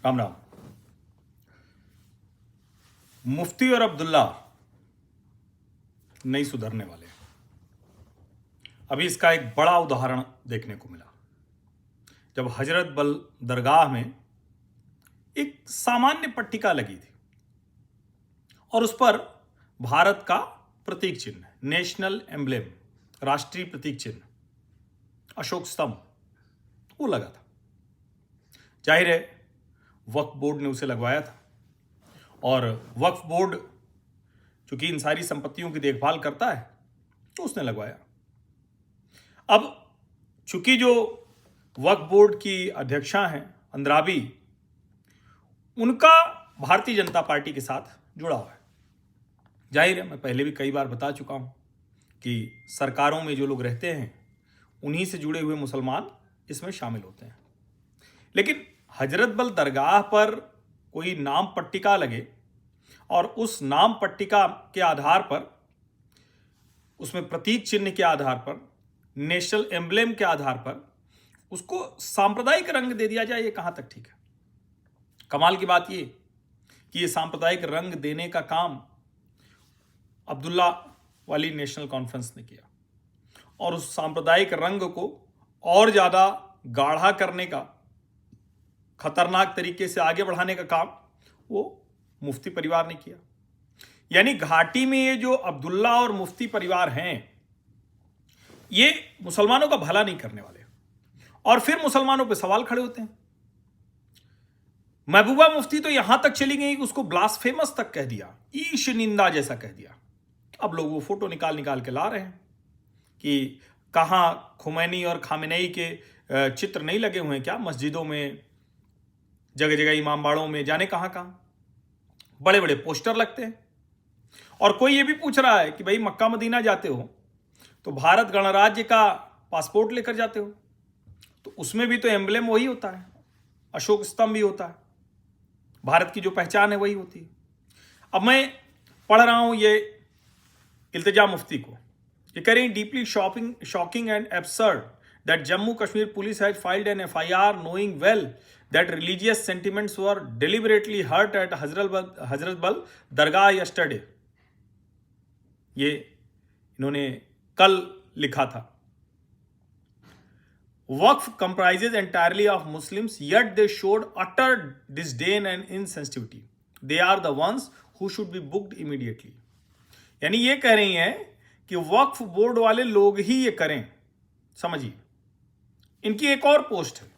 राम राम। मुफ्ती और अब्दुल्ला नहीं सुधरने वाले। अभी इसका एक बड़ा उदाहरण देखने को मिला जब हजरत बल दरगाह में एक सामान्य पट्टिका लगी थी और उस पर भारत का प्रतीक चिन्ह, नेशनल एम्ब्लेम, राष्ट्रीय प्रतीक चिन्ह, अशोक स्तंभ, वो लगा था। जाहिर है वक्फ बोर्ड ने उसे लगवाया था और वक्फ बोर्ड चूंकि इन सारी संपत्तियों की देखभाल करता है तो उसने लगवाया। अब चूंकि जो वक्फ बोर्ड की अध्यक्षा हैं अंद्राबी, उनका भारतीय जनता पार्टी के साथ जुड़ा हुआ है। जाहिर है, मैं पहले भी कई बार बता चुका हूं कि सरकारों में जो लोग रहते हैं उन्हीं से जुड़े हुए मुसलमान इसमें शामिल होते हैं। लेकिन हजरत बल दरगाह पर कोई नाम पट्टिका लगे और उस नाम पट्टिका के आधार पर, उसमें प्रतीक चिन्ह के आधार पर, नेशनल एम्ब्लेम के आधार पर उसको सांप्रदायिक रंग दे दिया जाए, ये कहां तक ठीक है? कमाल की बात ये कि ये सांप्रदायिक रंग देने का काम अब्दुल्ला वाली नेशनल कॉन्फ्रेंस ने किया और उस सांप्रदायिक रंग को और ज्यादा गाढ़ा करने का, खतरनाक तरीके से आगे बढ़ाने का काम वो मुफ्ती परिवार ने किया। यानी घाटी में ये जो अब्दुल्ला और मुफ्ती परिवार हैं, ये मुसलमानों का भला नहीं करने वाले और फिर मुसलमानों पे सवाल खड़े होते हैं। महबूबा मुफ्ती तो यहां तक चली गई कि उसको ब्लास्फेमस तक कह दिया, ईश निंदा जैसा कह दिया। अब लोग वो फोटो निकाल निकाल के ला रहे हैं कि कहां खुमैनी और खामेनेई के चित्र नहीं लगे हुए हैं क्या मस्जिदों में, जगह जगह इमामबाड़ों में, जाने कहां कहां बड़े बड़े पोस्टर लगते हैं। और कोई ये भी पूछ रहा है कि भाई मक्का मदीना जाते हो तो भारत गणराज्य का पासपोर्ट लेकर जाते हो, तो उसमें भी तो एम्ब्लेम वही होता है, अशोक स्तंभ भी होता है, भारत की जो पहचान है वही होती है। अब मैं पढ़ रहा हूं ये इल्तिजा मुफ्ती को, ये कह रही हैं deeply shocking and absurd that Jammu Kashmir police has filed an FIR knowing well that religious sentiments were deliberately hurt at Hazrat Bal Dargah yesterday। ये इन्होंने कल लिखा था। वक्फ comprises entirely of Muslims, yet they showed utter disdain and insensitivity. They are the ones who should be booked immediately। यानी ये कह रही हैं कि वक्फ बोर्ड वाले लोग ही ये करें। समझिए, इनकी एक और पोस्ट है,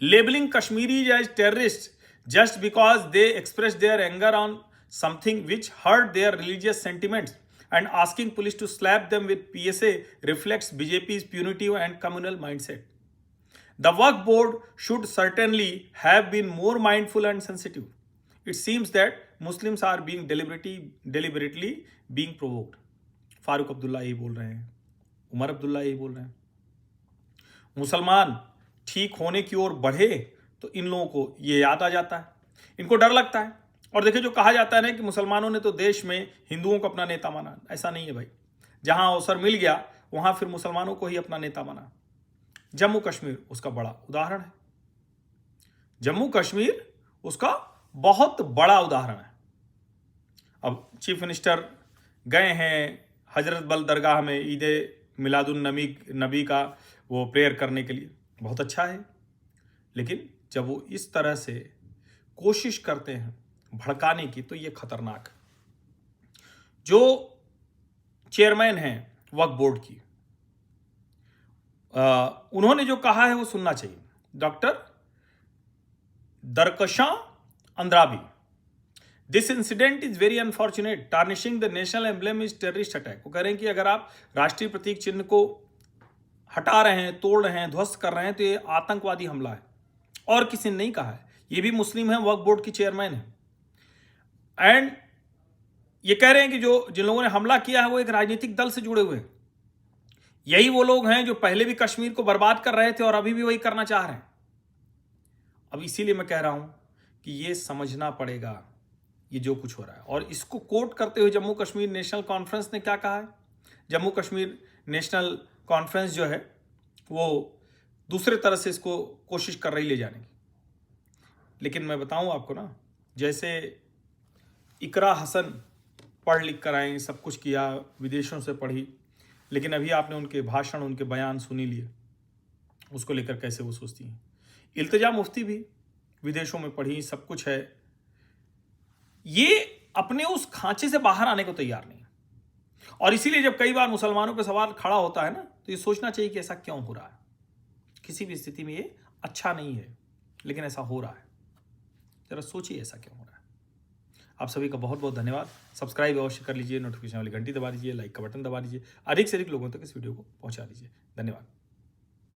labelling Kashmiris as terrorist just because they express their anger on something which hurt their religious sentiments and asking police to slap them with PSA reflects BJP's punitive and communal mindset. The Waqf board should certainly have been more mindful and sensitive. It seems that Muslims are being deliberately being provoked. Farooq Abdullah यही बोल रहे हैं, उमर अब्दुल्ला यही बोल रहे हैं। मुसलमान ठीक होने की ओर बढ़े तो इन लोगों को ये याद आ जाता है, इनको डर लगता है। और देखिए, जो कहा जाता है ना कि मुसलमानों ने तो देश में हिंदुओं को अपना नेता माना, ऐसा नहीं है भाई। जहां अवसर मिल गया वहां फिर मुसलमानों को ही अपना नेता माना। जम्मू कश्मीर उसका बड़ा उदाहरण है। जम्मू कश्मीर उसका बहुत बड़ा उदाहरण है। अब चीफ मिनिस्टर गए हैं हजरत बल दरगाह में ईद मिलादुन नबी का वो प्रेयर करने के लिए, बहुत अच्छा है। लेकिन जब वो इस तरह से कोशिश करते हैं भड़काने की तो ये खतरनाक है। जो चेयरमैन हैं वक्फ बोर्ड की, उन्होंने जो कहा है वो सुनना चाहिए। Doctor Darakshan Andrabi, this incident is very unfortunate, tarnishing the national emblem is terrorist attack. वो कह रहे हैं कि अगर आप राष्ट्रीय प्रतीक चिन्ह को हटा रहे हैं, तोड़ रहे हैं, ध्वस्त कर रहे हैं तो ये आतंकवादी हमला है। और किसी ने नहीं कहा है, ये भी मुस्लिम है, वक्फ बोर्ड की चेयरमैन है। एंड ये कह रहे हैं कि जिन लोगों ने हमला किया है वो एक राजनीतिक दल से जुड़े हुए हैं। यही वो लोग हैं जो पहले भी कश्मीर को बर्बाद कर रहे थे और अभी भी वही करना चाह रहे हैं। अब इसीलिए मैं कह रहा हूं कि ये समझना पड़ेगा ये जो कुछ हो रहा है। और इसको कोट करते हुए जम्मू कश्मीर नेशनल कॉन्फ्रेंस ने क्या कहा है? जम्मू कश्मीर नेशनल कॉन्फ्रेंस जो है वो दूसरे तरह से इसको कोशिश कर रही ले जाने की। लेकिन मैं बताऊं आपको ना, जैसे इकरा हसन पढ़ लिख कर आई, सब कुछ किया, विदेशों से पढ़ी, लेकिन अभी आपने उनके भाषण, उनके बयान सुनी लिए, उसको लेकर कैसे वो सोचती हैं। इल्तिजा मुफ्ती भी विदेशों में पढ़ी, सब कुछ है, ये अपने उस खांचे से बाहर आने को तैयार नहीं है। और इसीलिए जब कई बार मुसलमानों पर सवाल खड़ा होता है ना, तो ये सोचना चाहिए कि ऐसा क्यों हो रहा है। किसी भी स्थिति में ये अच्छा नहीं है, लेकिन ऐसा हो रहा है। जरा सोचिए ऐसा क्यों हो रहा है। आप सभी का बहुत बहुत धन्यवाद। सब्सक्राइब अवश्य कर लीजिए, नोटिफिकेशन वाली घंटी दबा दीजिए, लाइक का बटन दबा दीजिए, अधिक से अधिक लोगों तक इस वीडियो को पहुंचा दीजिए। धन्यवाद।